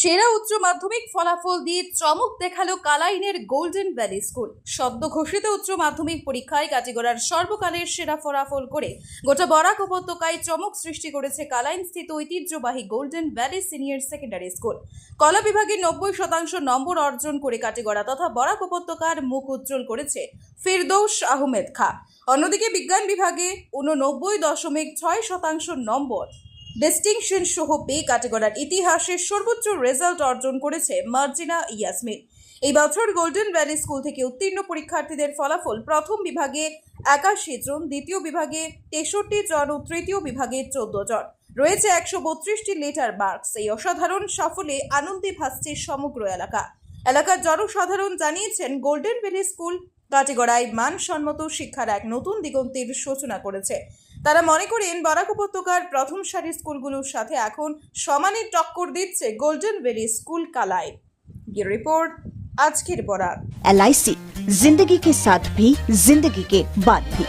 সেরা উচ্চ মাধ্যমিক ফলাফল দিয়ে চমক দেখালো কালাইনের গোল্ডেন ভ্যালি স্কুল। সদ্য ঘোষিত উচ্চ মাধ্যমিক পরীক্ষায় কাটিগড়ার সর্বকালের সেরা ফলাফল করে গোটা বরাক উপত্যকায় চমক সৃষ্টি করেছে কালাইন স্থিত ঐতিহ্যবাহী golden valley senior secondary school. কলা বিভাগে 90% নম্বর অর্জন করে কাটিগড়া তথা বরাক উপত্যকার মুখ উজ্জ্বল করেছে ফিরদৌস আহমেদ খাঁ। অন্যদিকে বিজ্ঞান বিভাগে 89.6% নম্বর ডিস্টিংশন সহ পেয়ে কাটিগড়ার ইতিহাসের সর্বোচ্চ রেজাল্ট অর্জন করেছে মার্জিনা ইয়াসমিন। এই বছর গোল্ডেন ভ্যালি স্কুল থেকে উত্তীর্ণ পরীক্ষার্থীদের ফলাফল প্রথম বিভাগে 81 জন, দ্বিতীয় বিভাগে 63 জন ও তৃতীয় বিভাগে 14 জন। রয়েছে 132টি লেটার মার্কস। এই অসাধারণ সাফল্যে আনন্দে ভাসছে সমগ্র এলাকার জনসাধারণ জানিয়েছেন গোল্ডেন ভ্যালি স্কুল কাটিগড়ায় মানসম্মত শিক্ষার এক নতুন দিগন্তের সূচনা করেছে। তারা মনে করেন বরাক উপত্যকার প্রথম সারির স্কুলগুলোর সাথে এখন সমানে টক্কর দিচ্ছে গোল্ডেন ভ্যালি স্কুল কালাই। ये रिपोर्ट আজকের বরাক। LIC जिंदगी के साथ भी जिंदगी के बाद भी।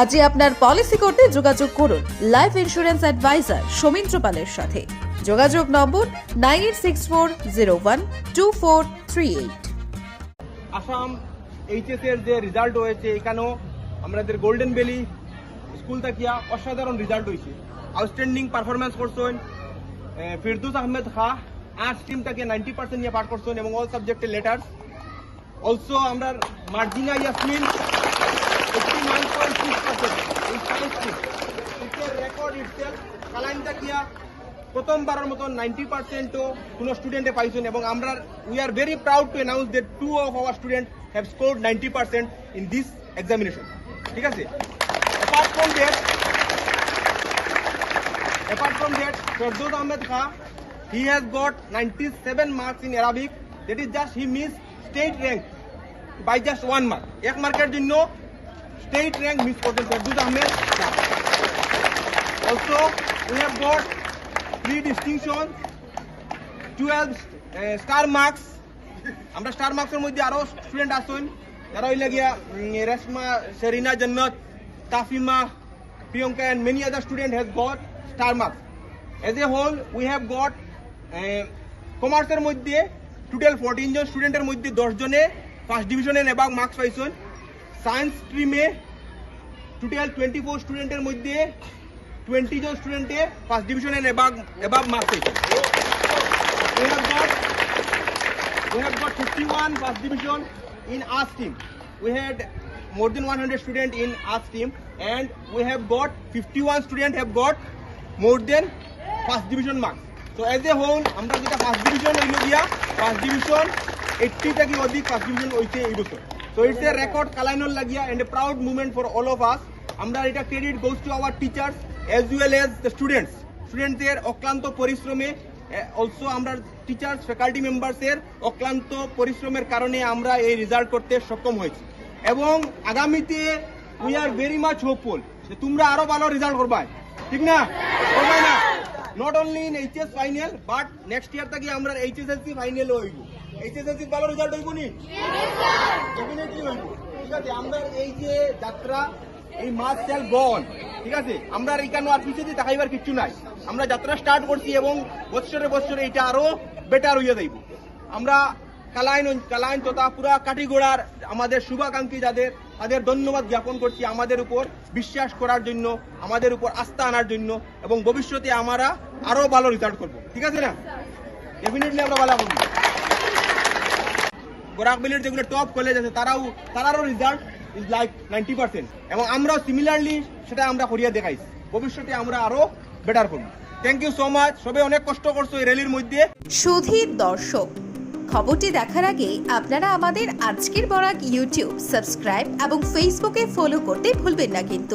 আজই আপনার পলিসি করতে যোগাযোগ করুন লাইফ ইন্স্যুরেন্স অ্যাডভাইজার সৌমিত্র পালের সাথে। যোগাযোগ নম্বর 9864012438। আসাম এইচএস এর যে রেজাল্ট হয়েছে এখানেও আমাদের গোল্ডেন ভ্যালি স্কুল থাকিয়া অসাধারণ রেজাল্ট হয়েছে। আউটস্ট্যান্ডিং পারফরমেন্স করছেন ফিরদৌস আহমেদ খাঁ। আর্টস টিম থেকে 90% নিয়ে পাঠ করছেন এবং অল সাবজেক্টে লেটার্স। অলসো আমরা মার্জিনা ইয়াসমিন 89.6% এই science team record itself Kalain থাকিয়া প্রথমবারের মতন 90%ও কোনো স্টুডেন্টে পাইছেন এবং আমরা we are very proud to announce that 2 of our students have scored 90% in this examination. ঠিক আছে? Apart from that, Fardous Ahmed Khan, he has got 97 marks in Arabic. That is just he missed state rank by just 1 mark. এক মার্কের জন্য state rank miss করতেন Fardous Ahmed Khan. Also, we have got 3 distinctions, 12 star marks. আমরা star মার্কসের মধ্যে আরো student আছেন যারা হইলে গিয়া রেশমা, সেরিনা, জান্নাত, তাফিমা, Priyanka and many other students has got star marks. As a whole we have got কমার্সের মধ্যে টোটাল 14 জন স্টুডেন্টের মধ্যে 10 জনে ফার্স্ট ডিভিশনে নেবাক মার্কস পাইছেন। সায়েন্স স্ট্রিমে টোটাল 24 স্টুডেন্টের মধ্যে 20 জন স্টুডেন্টে ফার্স্ট ডিভিশনে নেবাক মার্কস পাইছেন। We have got 51 first division in arts team. We had more than 100 students in arts team and we have got 51 students have got more than first division marks. So as a whole, আমরা যেটা first division হইলো গিয়া first division 80 থেকে অধিক first division হইছে এই বছর। So it's a record কালাইনর লাগিয়া and a proud moment for all of us. আমরা এটা credit goes to our teachers as well as the students. স্টুডেন্টদের অক্লান্ত পরিশ্রমে অলসো আমরা টিচার্স, ফ্যাকাল্টি মেম্বার্সের অক্লান্ত পরিশ্রমের কারণে আমরা এই রেজাল্ট করতে সক্ষম হয়েছি এবং আগামীতে we are very much hopeful যে তোমরা আরো ভালো রেজাল্ট করবা, ঠিক না? করবে না? Not only in HS final but next year থেকে আমরা এইচএসএলসি ফাইনাল হইব। এইচএসএলসি ভালো রেজাল্ট হইব নি? ডেফিনেটলি হইব। ঠিক আছে, আমরা এই যে যাত্রা এই মাস সেল গন, ঠিক আছে, আমরা এখানে আর পিছিয়ে দিয়ে দেখাইবার কিচ্ছু নাই। আমরা যাত্রা স্টার্ট করছি এবং বছরে এটা আরো বেটার হইয়া যাইব। আমরা কালাইন তথা পুরা কাটিগড়ার আমাদের শুভাকাঙ্ক্ষী যাদের তাদের ধন্যবাদ জ্ঞাপন করছি আমাদের উপর বিশ্বাস করার জন্য, আমাদের উপর আস্থা আনার জন্য এবং ভবিষ্যতে আমরা আরো ভালো রেজাল্ট করব। ঠিক আছে না? ডেফিনেটলি আমরা ভালো করব। বরাকবেলির যেগুলো টপ কলেজ আছে তারারও রেজাল্ট is like 90% এবং আমরাও সিমিলারলি সেটা আমরা করিয়া দেখাইছি। ভবিষ্যতে আমরা আরো বেটার করব। Thank you so much. সবাই অনেক কষ্ট করছো এই র্যালির মধ্যে। সুধীর দর্শক, খবরটি দেখার আগে আপনারা আমাদের আজকের বরাক ইউটিউব সাবস্ক্রাইব এবং ফেসবুকে ফলো করতে ভুলবেন না কিন্তু।